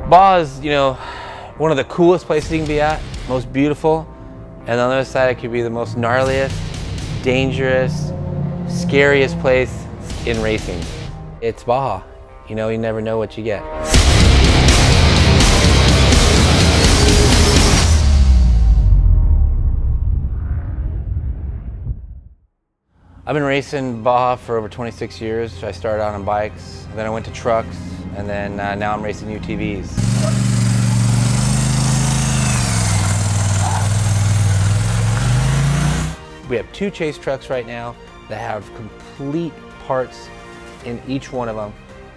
Baja is, you know, one of the coolest places you can be at, most beautiful, and on the other side it could be the most gnarliest, dangerous, scariest place in racing. It's Baja. You know, you never know what you get. I've been racing Baja for over 26 years. I started out on bikes, then I went to trucks, and then now I'm racing UTVs. We have 2 chase trucks right now that have complete parts in each one of them,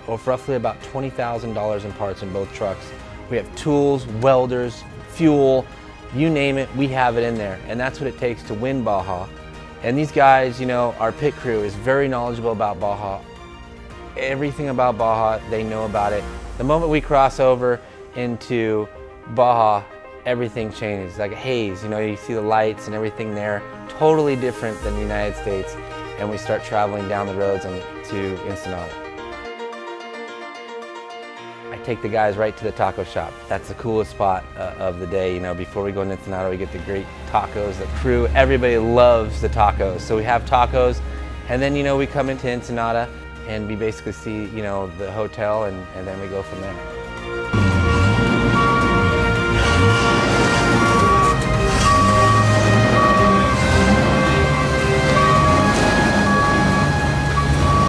of roughly about $20,000 in parts in both trucks. We have tools, welders, fuel, you name it, we have it in there. And that's what it takes to win Baja. And these guys, you know, our pit crew is very knowledgeable about Baja. Everything about Baja, they know about it. The moment we cross over into Baja, everything changes, like a haze. You know, you see the lights and everything there, totally different than the United States. And we start traveling down the roads and to Ensenada. I take the guys right to the taco shop. That's the coolest spot of the day. You know, before we go into Ensenada, we get the great tacos. The crew, everybody loves the tacos. So we have tacos, and then, you know, we come into Ensenada and we basically see, you know, the hotel, and then we go from there.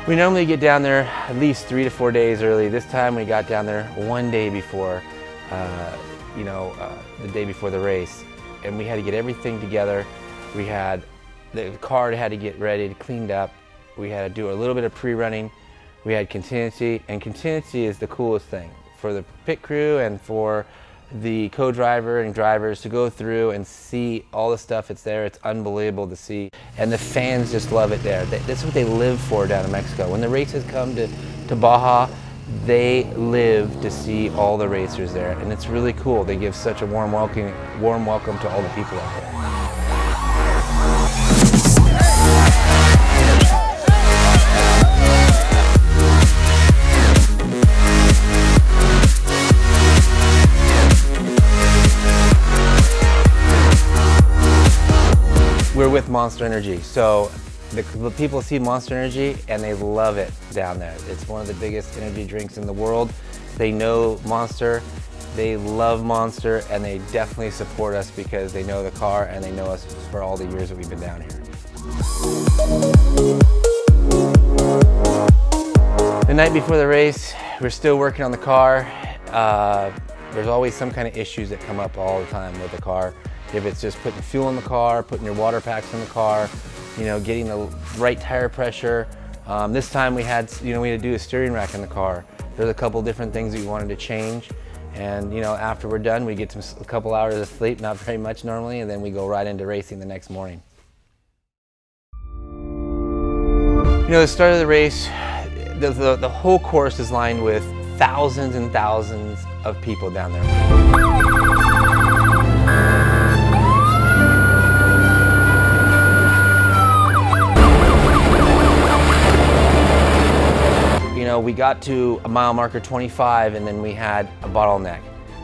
We normally get down there at least 3 to 4 days early. This time we got down there 1 day before, the day before the race. And we had to get everything together. We had, the car had to get ready, cleaned up. We had to do a little bit of pre-running. We had contingency, and contingency is the coolest thing for the pit crew and for the co-driver and drivers to go through and see all the stuff that's there. It's unbelievable to see, and the fans just love it there. That's what they live for down in Mexico. When the races come to Baja, they live to see all the racers there, and it's really cool. They give such a warm welcome to all the people out there. We're with Monster Energy, so the people see Monster Energy and they love it down there. It's one of the biggest energy drinks in the world. They know Monster, they love Monster, and they definitely support us because they know the car and they know us for all the years that we've been down here. The night before the race, we're still working on the car. There's always some kind of issues that come up all the time with the car. If it's just putting fuel in the car, putting your water packs in the car, you know, getting the right tire pressure. This time we had to do a steering rack in the car. There's a couple different things that we wanted to change. And, you know, after we're done, we get a couple hours of sleep, not very much normally, and then we go right into racing the next morning. You know, the start of the race, the whole course is lined with thousands and thousands of people down there. You know, we got to a mile marker 25 and then we had a bottleneck.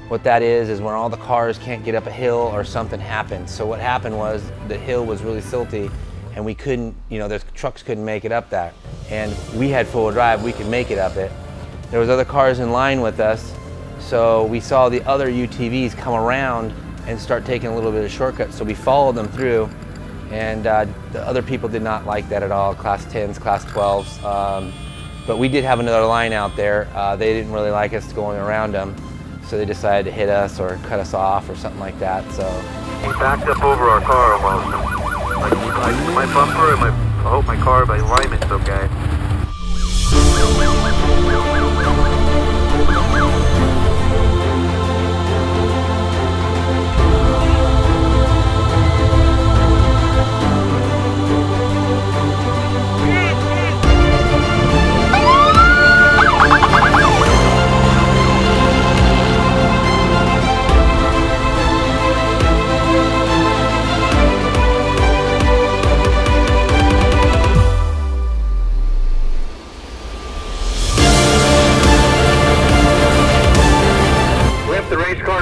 What that is when all the cars can't get up a hill or something happens. So what happened was the hill was really silty and we couldn't, you know, the trucks couldn't make it up that. And we had full drive, we could make it up it. There was other cars in line with us, so we saw the other UTVs come around and start taking a little bit of shortcuts. So we followed them through, and the other people did not like that at all, Class 10s, Class 12s. But we did have another line out there. They didn't really like us going around them, so they decided to hit us or cut us off or something like that. So he backed up over our car almost. My bumper and I hope my car, my alignment's okay.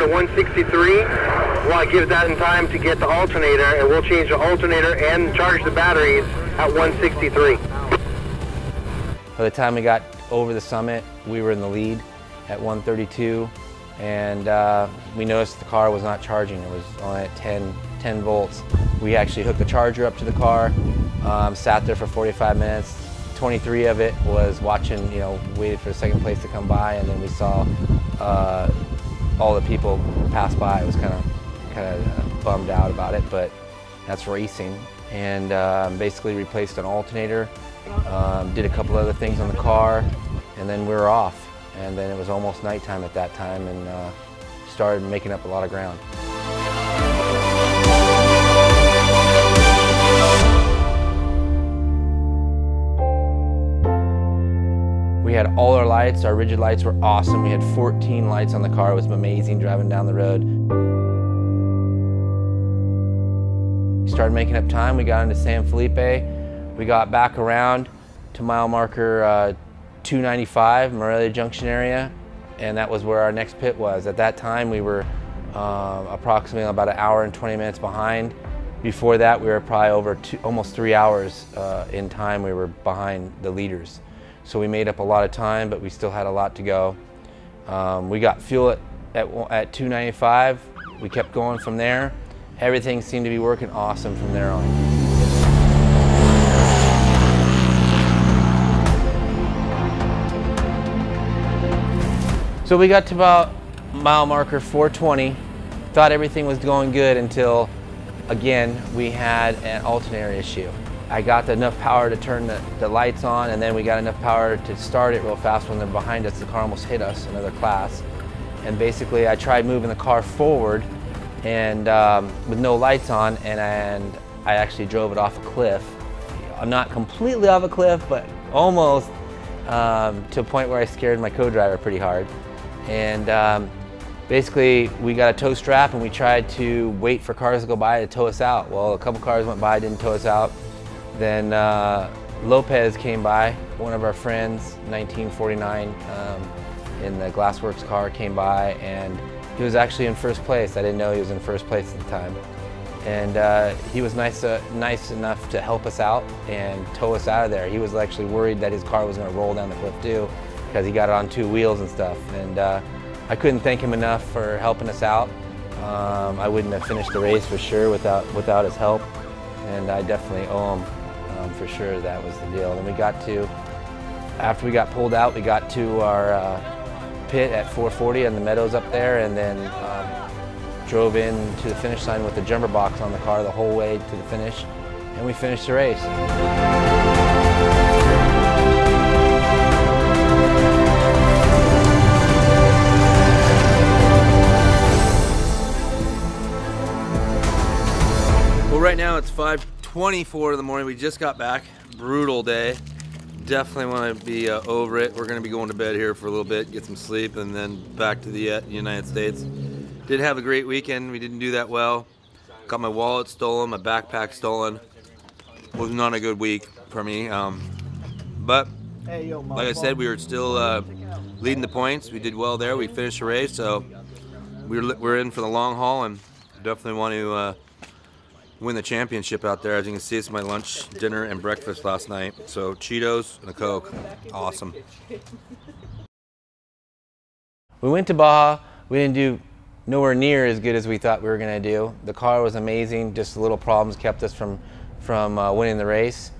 to 163, while it gives that in time to get the alternator, and we'll change the alternator and charge the batteries at 163. By the time we got over the summit, we were in the lead at 132, and we noticed the car was not charging. It was only at 10 volts. We actually hooked the charger up to the car, sat there for 45 minutes. 23 of it was watching, waited for the second place to come by, and then we saw all the people pass by. I was kind of bummed out about it, but that's racing. And basically replaced an alternator, did a couple other things on the car, and then we were off. And then it was almost nighttime at that time, and started making up a lot of ground. We had all our lights. Our rigid lights were awesome. We had 14 lights on the car. It was amazing driving down the road. We started making up time. We got into San Felipe. We got back around to mile marker 295, Morelia Junction area, and that was where our next pit was. At that time, we were approximately about an hour and 20 minutes behind. Before that, we were probably over almost 3 hours in time. We were behind the leaders. So we made up a lot of time, but we still had a lot to go. We got fuel at 295. We kept going from there. Everything seemed to be working awesome from there on. So we got to about mile marker 420. Thought everything was going good until, again, we had an alternator issue. I got enough power to turn the lights on, and then we got enough power to start it real fast. When they're behind us, the car almost hit us, another class. And basically I tried moving the car forward and with no lights on, and I actually drove it off a cliff. Not completely off a cliff, but almost to a point where I scared my co-driver pretty hard. And basically we got a tow strap and we tried to wait for cars to go by to tow us out. Well, a couple cars went by, didn't tow us out. Then Lopez came by, one of our friends, 1949, in the Glassworks car, came by, and he was actually in first place. I didn't know he was in first place at the time. And he was nice enough to help us out and tow us out of there. He was actually worried that his car was going to roll down the cliff too, because he got it on 2 wheels and stuff. And I couldn't thank him enough for helping us out. I wouldn't have finished the race for sure without his help, and I definitely owe him. For sure, that was the deal. And we got to, after we got pulled out, we got to our pit at 440 on the meadows up there, and then drove in to the finish line with the jumper box on the car the whole way to the finish, and we finished the race. Well, right now it's 5:24 in the morning. We just got back. Brutal day. Definitely want to be over it. We're going to be going to bed here for a little bit, get some sleep, and then back to the United States. Did have a great weekend. We didn't do that well. Got my wallet stolen, my backpack stolen. Was not a good week for me. But like I said, we were still leading the points. We did well there. We finished the race, so we're in for the long haul, and definitely want to win the championship out there. As you can see, it's my lunch, dinner, and breakfast last night. So Cheetos and a Coke. Awesome. We went to Baja. We didn't do nowhere near as good as we thought we were going to do. The car was amazing. Just little problems kept us from winning the race.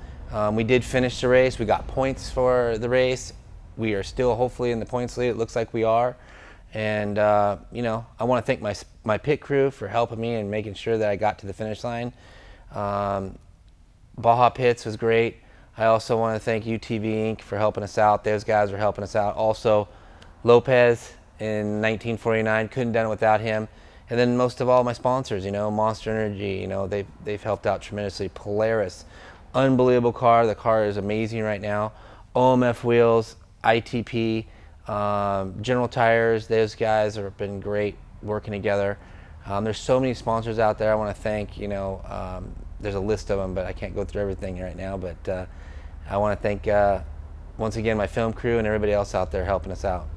We did finish the race. We got points for the race. We are still hopefully in the points lead. It looks like we are. And you know, I want to thank my pit crew for helping me and making sure that I got to the finish line. Baja Pits was great. I also want to thank UTV Inc. for helping us out. Those guys were helping us out. Also, Lopez in 1949, couldn't have done it without him. And then most of all, my sponsors, you know, Monster Energy, you know, they've helped out tremendously. Polaris, unbelievable car. The car is amazing right now. OMF Wheels, ITP, General Tires, those guys have been great working together. There's so many sponsors out there I want to thank. You know, there's a list of them, but I can't go through everything right now. But I want to thank, once again, my film crew and everybody else out there helping us out.